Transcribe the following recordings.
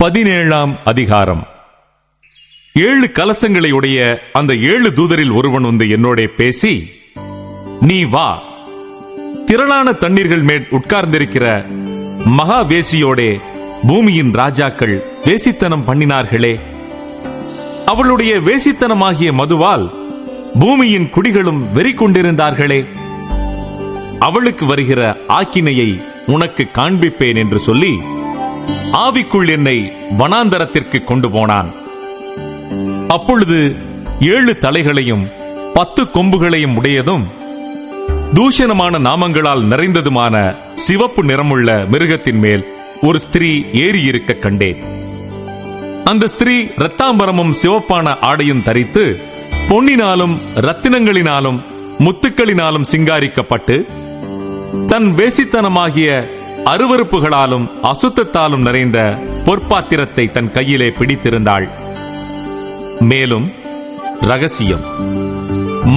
17ஆம் அதிகாரம். 7 கலசங்களை உடைய அந்த 7 தூதரில் ஒருவன் வந்து என்னோட பேசி, நீ வா, திரளான தண்ணீர்கள் மேல் உட்கார்ந்திருக்கிற மகா வேசியோடே பூமியின் ராஜாக்கள் வேசித்தனம் பண்ணினார்களே, அவளுடைய வேசித்தனமாகிய மதுவால் பூமியின் குடிகளும் வெறி கொண்டிருந்தார்களே, அவளுக்கு வருகிற ஆக்கினையை உனக்கு காண்பிப்பேன் என்று சொல்லி ஆவிக்குள் என்னை வனாந்தரத்திற்கு கொண்டு போனான். அப்பொழுது 7 தலைகளையும் 10 கொம்புகளையும் உடையதும் தூஷணமான நாமங்களால் நிறைந்ததுமான சிவப்பு நிறமுள்ள மிருகத்தின் மேல் ஒரு ஸ்திரீ ஏறியிருக்க கண்டேன். அந்த ஸ்திரீ இரத்தாம்பரமும் சிவப்பான ஆடையும் தரித்து பொன்னினாலும் ரத்தினங்களினாலும் முத்துக்களினாலும் சிங்காரிக்கப்பட்டு தன் வேசித்தனமாகிய அருவருப்புகளாலும் அசுத்தத்தாலும் நிறைந்த பொற்பாத்திரத்தை தன் கையிலே பிடித்திருந்தாள். மேலும் ரகசியம்,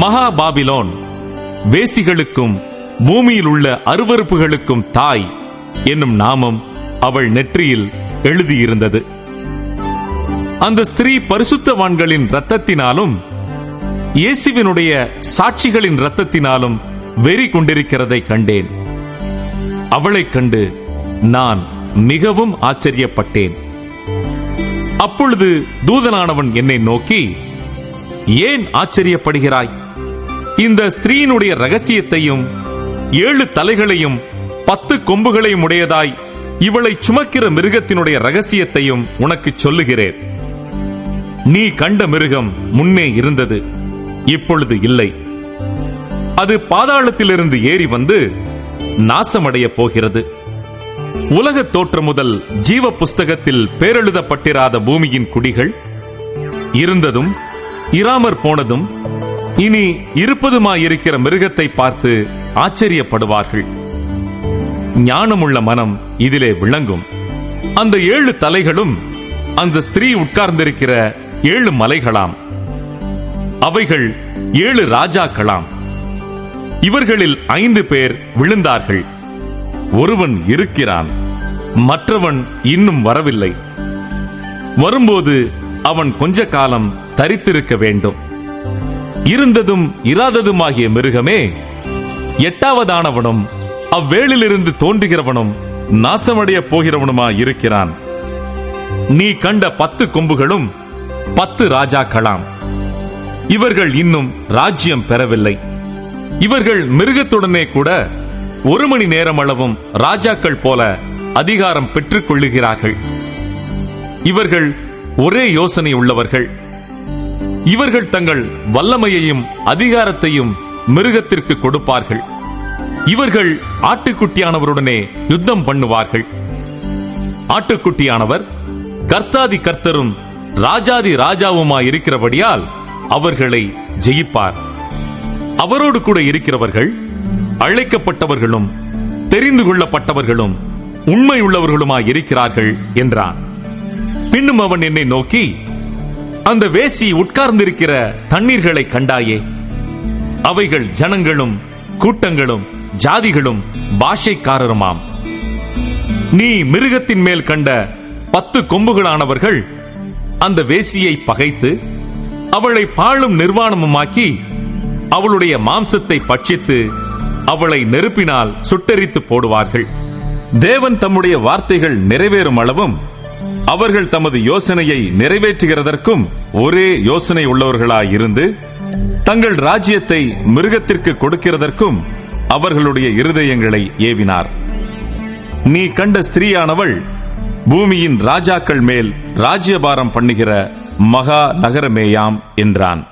மகா பாபிலோன் வேசிகளுக்கும் பூமியில் உள்ள அருவருப்புகளுக்கும் தாய் என்னும் நாமம் அவள் நெற்றியில் எழுதியிருந்தது. அந்த ஸ்திரீ பரிசுத்தவான்களின் இரத்தத்தினாலும் இயேசுவினுடைய சாட்சிகளின் இரத்தத்தினாலும் வெறி கொண்டிருக்கிறதை கண்டேன். அவளைக் கண்டு நான் மிகவும் ஆச்சரியப்பட்டேன். அப்பொழுது தூதனானவன் என்னை நோக்கி, ஏன் ஆச்சரியப்படுகிறாய்? இந்த ஸ்திரீயினுடைய ரகசியத்தையும் 7 தலைகளையும் 10 கொம்புகளையும் உடையதாய் இவளை சுமக்கிற மிருகத்தினுடைய ரகசியத்தையும் உனக்கு சொல்லுகிறேன். நீ கண்ட மிருகம் முன்னே இருந்தது, இப்பொழுது இல்லை. அது பாதாளத்திலிருந்து ஏறி வந்து நாசமடைய போகிறது. உலக தோற்றம் முதல் ஜீவ புஸ்தகத்தில் பேரெழுதப்பட்டிராத பூமியின் குடிகள் இருந்ததும் இராமற் போனதும் இனி இருப்பதுமாயிருக்கிற மிருகத்தை பார்த்து ஆச்சரியப்படுவார்கள். ஞானமுள்ள மனம் இதிலே விளங்கும். அந்த 7 தலைகளும் அந்த ஸ்திரீ உட்கார்ந்திருக்கிற 7 மலைகளாம். அவைகள் 7 ராஜாக்களாம். இவர்களில் 5 பேர் விழுந்தார்கள். ஒருவன் இருக்கிறான், மற்றவன் இன்னும் வரவில்லை. வரும்போது அவன் கொஞ்ச காலம் தரித்திருக்க வேண்டும். இருந்ததும் இராததுமாகிய மிருகமே 8வதானவனும் அவ்வேளிலிருந்து தோன்றுகிறவனும் நாசமடைய போகிறவனுமாயிருக்கிறான். நீ கண்ட 10 கொம்புகளும் 10 ராஜாக்களாம். இவர்கள் இன்னும் ராஜ்யம் பெறவில்லை. இவர்கள் மிருகத்துடனே கூட 1 மணி நேரம் அளவும் ராஜாக்கள் போல அதிகாரம் பெற்றுக் கொள்ளுகிறார்கள். இவர்கள் ஒரே யோசனை உள்ளவர்கள். இவர்கள் தங்கள் வல்லமையையும் அதிகாரத்தையும் மிருகத்திற்கு கொடுப்பார்கள். இவர்கள் ஆட்டுக்குட்டியானவருடனே யுத்தம் பண்ணுவார்கள். ஆட்டுக்குட்டியானவர் கர்த்தாதி கர்த்தரும் ராஜாதி ராஜாவுமாயிருக்கிறபடியால் அவர்களை ஜெயிப்பார். அவரோடு கூட இருக்கிறவர்கள் அழைக்கப்பட்டவர்களும் தெரிந்து கொள்ளப்பட்டவர்களும் உண்மையுள்ளவர்களுமாயிருக்கிறார்கள் என்றான். பின்னும் அவன் என்னை நோக்கி, அந்த வேசி உட்கார்ந்திருக்கிற தண்ணீர்களை கண்டாயே? அவைகள் ஜனங்களும் கூட்டங்களும் ஜாதிகளும் பாஷைக்காரருமாம். நீ மிருகத்தின் மேல் கண்ட 10 கொம்புகளானவர்கள் அந்த வேசியை பகைத்து அவளை பாழும் நிர்வாணமுமாக்கி அவளுடைய மாம்சத்தை பட்சித்து அவளை நெருப்பினால் சுட்டெரித்து போடுவார்கள். தேவன் தம்முடைய வார்த்தைகள் நிறைவேறும் அளவும் அவர்கள் தமது யோசனையை நிறைவேற்றுகிறதற்கும் ஒரே யோசனை உள்ளவர்களாயிருந்து தங்கள் ராஜ்யத்தை மிருகத்திற்கு கொடுக்கிறதற்கும் அவர்களுடைய இருதயங்களை ஏவினார். நீ கண்ட ஸ்திரீயானவள் பூமியின் ராஜாக்கள் மேல் ராஜ்யபாரம் பண்ணுகிற மகா நகரமேயாம் என்றான்.